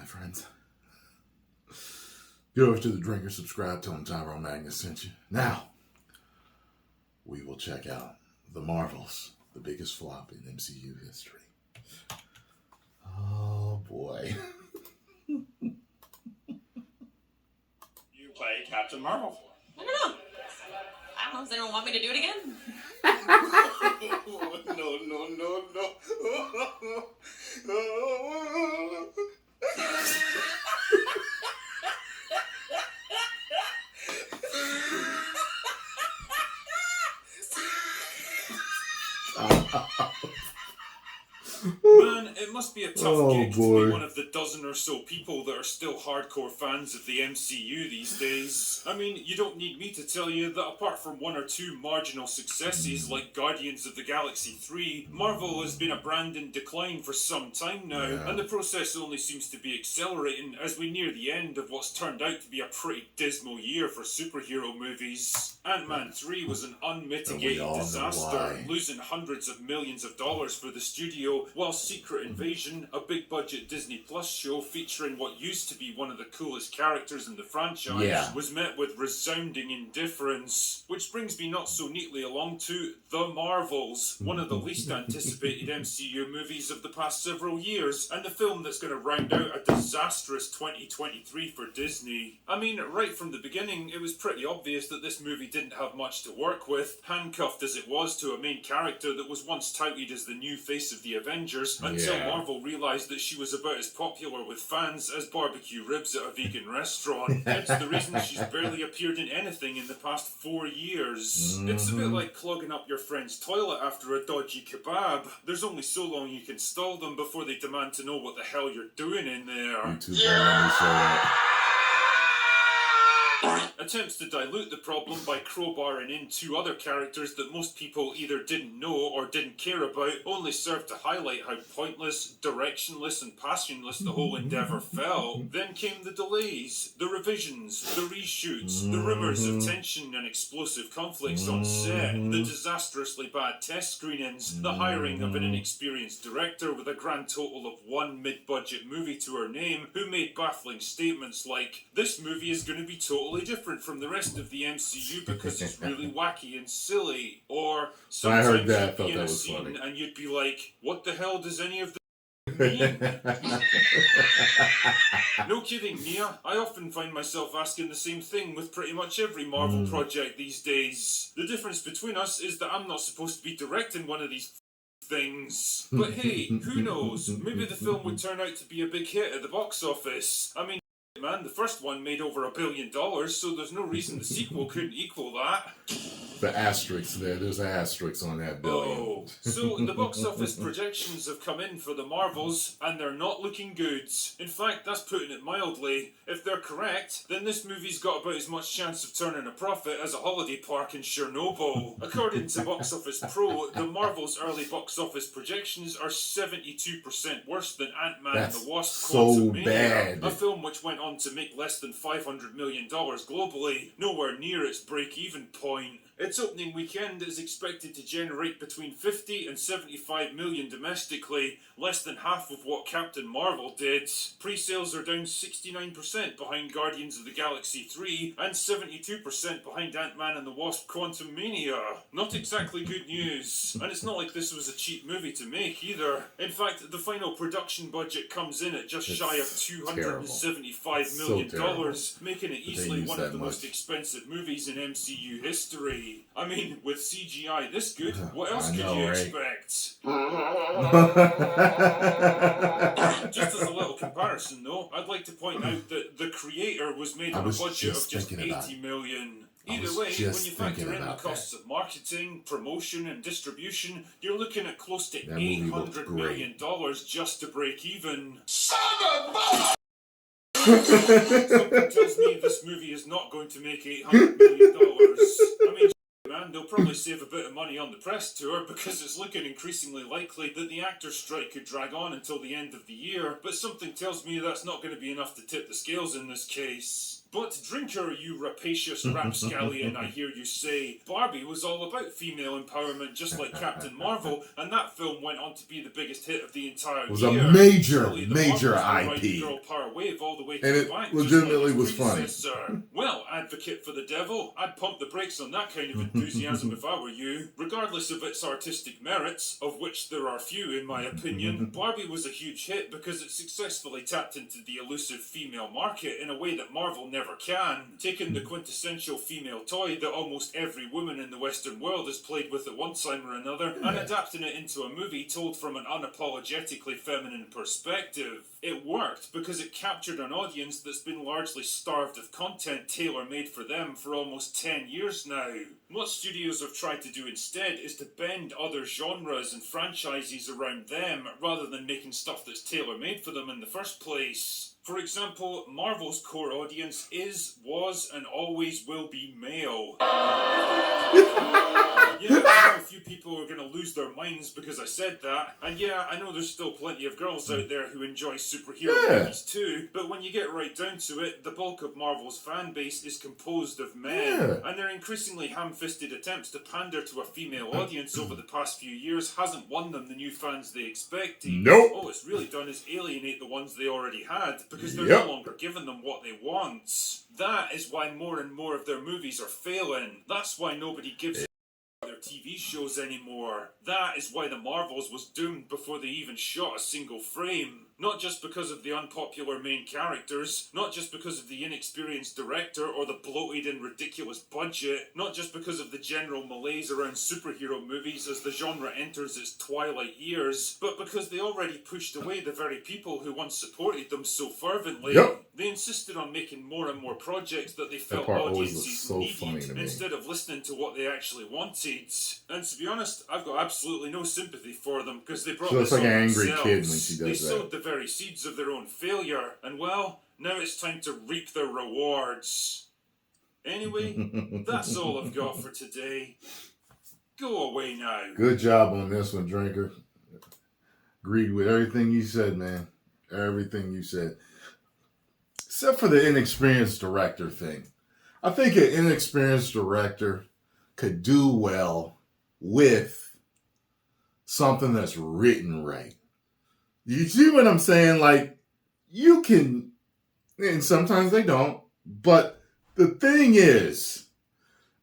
my friends. Go over to the drinker, subscribe, tell them Tyrone Magnus sent you. Now, we will check out The Marvels, the biggest flop in MCU history. Oh boy. You play Captain Marvel. I don't know. Does anyone want me to do it again? No. Man, it must be a tough gig to be one of the dozen or so people that are still hardcore fans of the MCU these days. I mean, you don't need me to tell you that apart from one or two marginal successes like Guardians of the Galaxy 3, Marvel has been a brand in decline for some time now, and the process only seems to be accelerating as we near the end of what's turned out to be a pretty dismal year for superhero movies. Ant-Man 3 was an unmitigated disaster, losing hundreds of millions of dollars for the studio, while Secret Invasion, a big-budget Disney Plus show featuring what used to be one of the coolest characters in the franchise, was met with resounding indifference. Which brings me not so neatly along to The Marvels, one of the least anticipated MCU movies of the past several years, and the film that's going to round out a disastrous 2023 for Disney. I mean, right from the beginning, it was pretty obvious that this movie didn't have much to work with, handcuffed as it was to a main character that was once touted as the new face of the Avengers, until Marvel realised that she was about as popular with fans as barbecue ribs at a vegan restaurant. Hence the reason she's barely appeared in anything in the past 4 years. It's a bit like clogging up your friend's toilet after a dodgy kebab. There's only so long you can stall them before they demand to know what the hell you're doing in there. Attempts to dilute the problem by crowbarring in two other characters that most people either didn't know or didn't care about only served to highlight how pointless, directionless and passionless the whole endeavour felt. Then came the delays, the revisions, the reshoots, the rumours of tension and explosive conflicts on set, the disastrously bad test screenings, the hiring of an inexperienced director with a grand total of one mid-budget movie to her name who made baffling statements like, "This movie is going to be totally different from the rest of the MCU because it's really wacky and silly," or sometimes you'd be in a scene and you'd be like, "What the hell does any of this mean?" No kidding, Mia. I often find myself asking the same thing with pretty much every Marvel project these days. The difference between us is that I'm not supposed to be directing one of these things. But hey, who knows? Maybe the film would turn out to be a big hit at the box office. I mean, man, the first one made over $1 billion, so there's no reason the sequel couldn't equal that. The asterisk there's an asterisk on that billion. Oh, so the box office projections have come in for the Marvels, and they're not looking good. In fact, that's putting it mildly. If they're correct, then this movie's got about as much chance of turning a profit as a holiday park in Chernobyl. According to Box Office Pro, the Marvels' early box office projections are 72% worse than Ant-Man and the Wasp: Quantumania, a film which went on to make less than $500 million globally, nowhere near its break-even point. Its opening weekend is expected to generate between 50 and 75 million domestically, less than half of what Captain Marvel did. Pre-sales are down 69% behind Guardians of the Galaxy 3 and 72% behind Ant-Man and the Wasp: Quantumania. Not exactly good news. And it's not like this was a cheap movie to make either. In fact, the final production budget comes in at just shy of $275 million, making it easily one of the most expensive movies in MCU history. I mean, with CGI this good, what else could you expect? Just as a little comparison though, I'd like to point out that The Creator was made on a budget of just $80 million. Either way, when you factor in the costs of marketing, promotion and distribution, you're looking at close to $800 million just to break even. Son of a... Something tells me this movie is not going to make $800 million. I mean, man, they'll probably save a bit of money on the press tour because it's looking increasingly likely that the actors' strike could drag on until the end of the year, but something tells me that's not going to be enough to tip the scales in this case. But drinker, you rapacious rapscallion, I hear you say, Barbie was all about female empowerment just like Captain Marvel, and that film went on to be the biggest hit of the entire year. It was a major Ride IP. the girl power wave all the way to And the it bank, legitimately just like was funny. Well, advocate for the devil, I'd pump the brakes on that kind of enthusiasm if I were you. Regardless of its artistic merits, of which there are few in my opinion, Barbie was a huge hit because it successfully tapped into the elusive female market in a way that Marvel never can, taking the quintessential female toy that almost every woman in the Western world has played with at one time or another, and adapting it into a movie told from an unapologetically feminine perspective. It worked because it captured an audience that's been largely starved of content tailor-made for them for almost 10 years now. What studios have tried to do instead is to bend other genres and franchises around them rather than making stuff that's tailor-made for them in the first place. For example, Marvel's core audience is, was, and always will be male. Yeah, I know a few people are going to lose their minds because I said that. And yeah, I know there's still plenty of girls out there who enjoy superhero movies too. But when you get right down to it, the bulk of Marvel's fan base is composed of men. And their increasingly ham-fisted attempts to pander to a female audience over the past few years hasn't won them the new fans they expected. Nope. All it's really done is alienate the ones they already had because they're no longer giving them what they want. That is why more and more of their movies are failing. That's why nobody gives their TV shows anymore. That is why The Marvels was doomed before they even shot a single frame. Not just because of the unpopular main characters, not just because of the inexperienced director or the bloated and ridiculous budget, not just because of the general malaise around superhero movies as the genre enters its twilight years, but because they already pushed away the very people who once supported them so fervently. They insisted on making more and more projects that they felt audiences needed instead of listening to what they actually wanted. And to be honest, I've got absolutely no sympathy for them because they brought this on themselves. She looks like an angry kid when she does that. They sowed the very seeds of their own failure, and well, now it's time to reap their rewards. Anyway, that's all I've got for today. Go away now. Good job on this one, Drinker. Agreed with everything you said, man. Everything you said. Except for the inexperienced director thing. I think an inexperienced director could do well with something that's written right. You see what I'm saying? Like, you can, and sometimes they don't, but the thing is,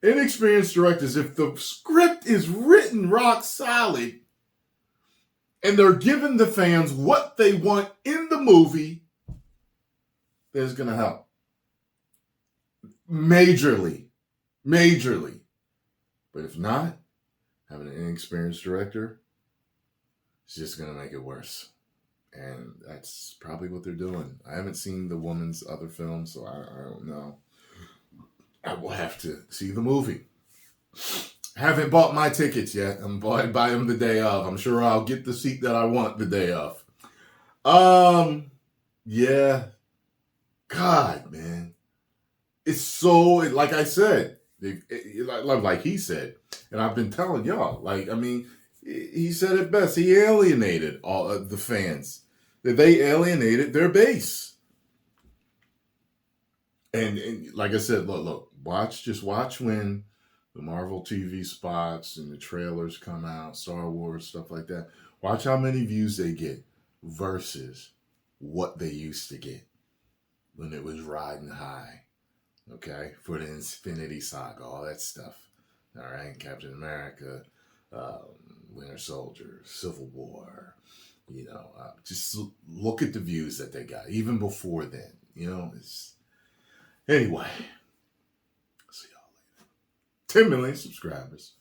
inexperienced directors, if the script is written rock solid and they're giving the fans what they want in the movie, then it's going to help. Majorly. But if not, having an inexperienced director is just going to make it worse. And that's probably what they're doing. I haven't seen the woman's other films, so I don't know. I will have to see the movie. I haven't bought my tickets yet. I'm going to buy them the day of. I'm sure I'll get the seat that I want the day of. Yeah. God, man. It's so, like I said, like he said, and I've been telling y'all, like, I mean, he said it best. He alienated all of the fans. They alienated their base. And like I said, look, just watch when the Marvel TV spots and the trailers come out, Star Wars, stuff like that. Watch how many views they get versus what they used to get when it was riding high. Okay? For the Infinity Saga, all that stuff. All right? Captain America, Winter Soldier, Civil War, just look at the views that they got, even before then, anyway, see y'all later. 10 million subscribers.